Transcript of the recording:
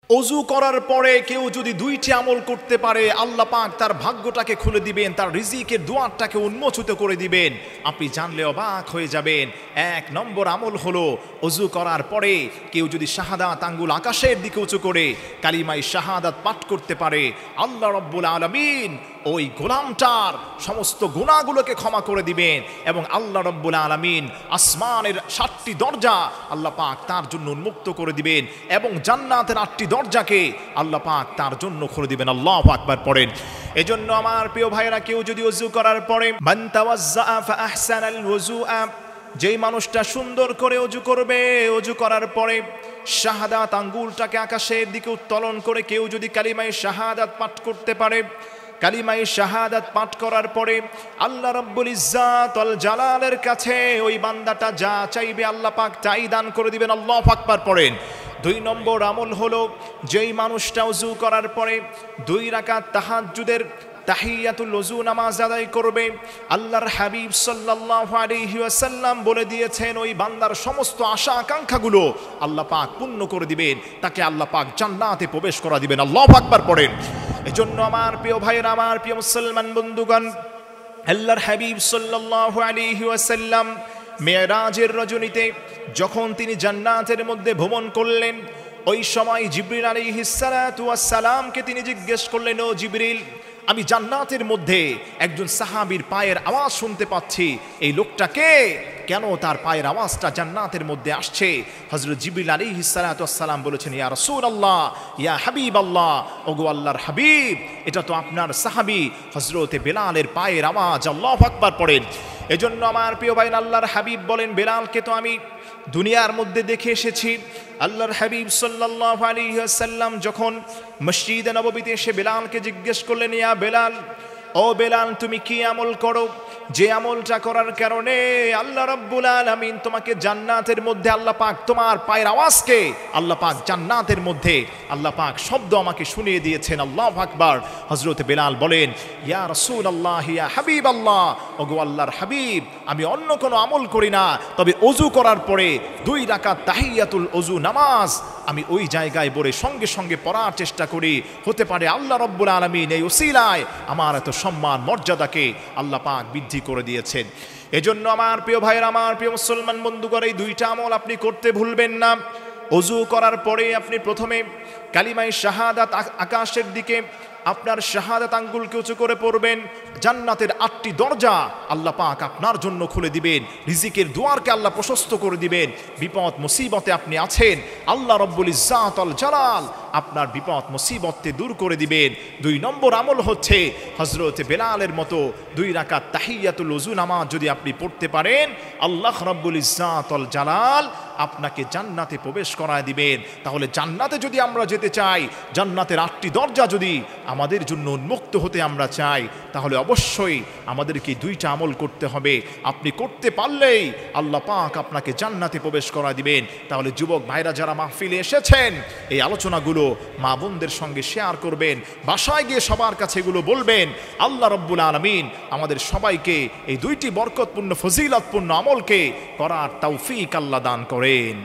অজু করার পরে কেউ যদি দুইটি আমল করতে পারে, আল্লাহ পাক তার ভাগ্যটাকে খুলে দিবেন, তার রিজিকের দুয়ারটাকে উন্মোচিত করে দিবেন। আপনি জানলে অবাক হয়ে যাবেন। এক নম্বর আমল হলো, অজু করার পরে কেউ যদি শাহাদাত আঙ্গুল আকাশের দিকে উঁচু করে কালিমায়ে শাহাদাত পাঠ করতে পারে, আল্লাহ রাব্বুল আলামিন ওই গোলামটার সমস্ত গুনাহগুলোকে ক্ষমা করে দিবেন এবং আল্লাহ রাব্বুল আলামিন আসমানের 7টি দরজা আল্লাহ পাক তার জন্য উন্মুক্ত করে দিবেন এবং জান্নাতের 8টি দরজাকে আল্লাহ পাক তার জন্য খুলে দিবেন। আল্লাহু আকবার পড়েন। এজন্য আমার প্রিয় ভাইরা, কেউ যদি ওযু করার পরে মান তাওয়াজ্জা ফা আহসানাল ওযুআ, যেই মানুষটা সুন্দর করে ওযু করবে, ওযু করার পরে শাহাদাত আঙ্গুলটাকে আকাশের দিকে উত্তোলন করে কেউ যদি কালিমায়ে শাহাদাত পাঠ করতে পারে, কালিমায়ে শাহাদাত পাঠ করার পরে আল্লাহ রাব্বুল ইজ্জাত ওয়াল জালালের কাছে ওই বান্দাটা যা চাইবে আল্লাহ পাক তাই দান করে দিবেন। আল্লাহু আকবার পড়েন। 2 নম্বর আমল হলো, যেই মানুষটা ওযু করার পরে 2 রাকাত তাহাজ্জুদের তাহিয়াতুল ওযু নামাজ আদায় করবে, আল্লাহর হাবিব সাল্লাল্লাহু আলাইহি ওয়াসাল্লাম বলে দিয়েছেন ওই বান্দার সমস্ত আশা আকাঙ্ক্ষাগুলো আল্লাহ পাক পূর্ণ করে দিবেন, তাকে আল্লাহ পাক জান্নাতে প্রবেশ করা দিবেন। আল্লাহু আকবার পড়েন। এজন্য আমার প্রিয় ভাইয়েরা, আমার প্রিয় মুসলমান বন্ধুগণ, আল্লাহর হাবিব সাল্লাল্লাহু আলাইহি ওয়াসাল্লাম মেরাজের রজনীতে যখন তিনি জান্নাতের মধ্যে ভ্রমণ করলেন, ওই সময় জিবরিল আলাইহিস সালাতু ওয়াস সালামকে তিনি জিজ্ঞেস করলেন, ও জিবরিল, আমি জান্নাতের মধ্যে একজন সাহাবীর পায়ের আওয়াজ শুনতে পাচ্ছি, এই লোকটা কে? কেন তার পায়ের আওয়াজটা জান্নাতের মধ্যে আসছে? হযরত জিবরিল আলাইহিস সালাতু ওয়াস সালাম বলেছেন, ইয়া রাসূলুল্লাহ, ইয়া হাবিবাল্লাহ, ওগো আল্লাহর হাবিব, এটা তো আপনার সাহাবী হযরতে বেলালের পায়ের আওয়াজ। আল্লাহু আকবার পড়েন। এজন্য আমার প্রিয় ভাই, আল্লাহর হাবিব বলেন, বেলালকে তো আমি দুনিয়ার মধ্যে দেখে এসেছি। আল্লাহর হাবিব সাল্লাল্লাহু আলাইহি ওয়াসাল্লাম যখন মসজিদে নববীতে এসে বেলালকে জিজ্ঞেস করলেন, ইয়া বেলাল, ও বেলাল, তুমি কি আমল করো যে আমলটা করার কারণে আল্লাহ রাব্বুল আলামিন তোমাকে জান্নাতের মধ্যে আল্লাহ পাক তোমার পায়ের আওয়াজকে আল্লাহ পাক জান্নাতের মধ্যে আল্লাহ পাক শব্দ আমাকে শুনিয়ে দিয়েছেন। আল্লাহু আকবার। হযরত বেলাল বলেন, ইয়া রাসূলুল্লাহ, ইয়া হাবিবাল্লাহ, ওগো আল্লাহর হাবিব, আমি অন্য কোনো আমল করি না, তবে ওযু করার পরে 2 রাকাত তাহিয়াতুল ওযু নামাজ আমি ওই জায়গায় বলে সঙ্গে সঙ্গে পড়ার চেষ্টা করি। হতে পারে আল্লাহ রাব্বুল আলামিন এই ওসিলায় আমার এত সম্মান মর্যাদাকে আল্লাহ পাক বৃদ্ধি করে দিয়েছেন। এজন্য আমার প্রিয় ভাইয়েরা, আমার প্রিয় মুসলমান বন্ধুগণ, এই 2টা আমল আপনি করতে ভুলবেন না। ওযু করার পরে আপনি প্রথমে কালিমায়ে শাহাদাত আকাশের দিকে আপনার শাহাদাত আঙ্গুলকে উঁচু করে পড়বেন, জান্নাতের 8টি দরজা আল্লাহ পাক আপনার জন্য খুলে দিবেন, রিজিকের দুয়ারকে আল্লাহ প্রশস্ত করে দিবেন। বিপদ মুসিবতে আপনি আছেন, আল্লাহ রাব্বুল ইজ্জাত ওয়াল জালাল আপনার বিপদ মুসিবতকে দূর করে দিবেন। 2 নম্বর আমল হচ্ছে, হযরত বেলালের মতো 2 রাকাত তাহিয়াতুল ওযু নামাজ যদি আপনি পড়তে পারেন, আল্লাহ রাব্বুল ইজ্জাত ওয়াল জালাল আপনাকে জান্নাতে প্রবেশ করায় দিবেন। তাহলে জান্নাতে যদি আমরা যেতে চাই, জান্নাতের 8টি দরজা যদি আমাদের জন্য উন্মুক্ত হতে আমরা চাই, তাহলে অবশ্যই আমাদেরকে 2টা আমল করতে হবে। আপনি করতে পারলেই আল্লাহ পাক আপনাকে জান্নাতে প্রবেশ করা দিবেন। তাহলে যুবক ভাইরা যারা মাহফিলে এসেছেন, এই আলোচনাগুলো মা বোনদের সঙ্গে শেয়ার করবেন, বাসায় গিয়ে সবার কাছে এগুলো বলবেন। আল্লাহ রাব্বুল আলামিন আমাদের সবাইকে এই 2টি বরকতপূর্ণ ফজিলতপূর্ণ আমলকে করার তৌফিক আল্লাহ দান করেন।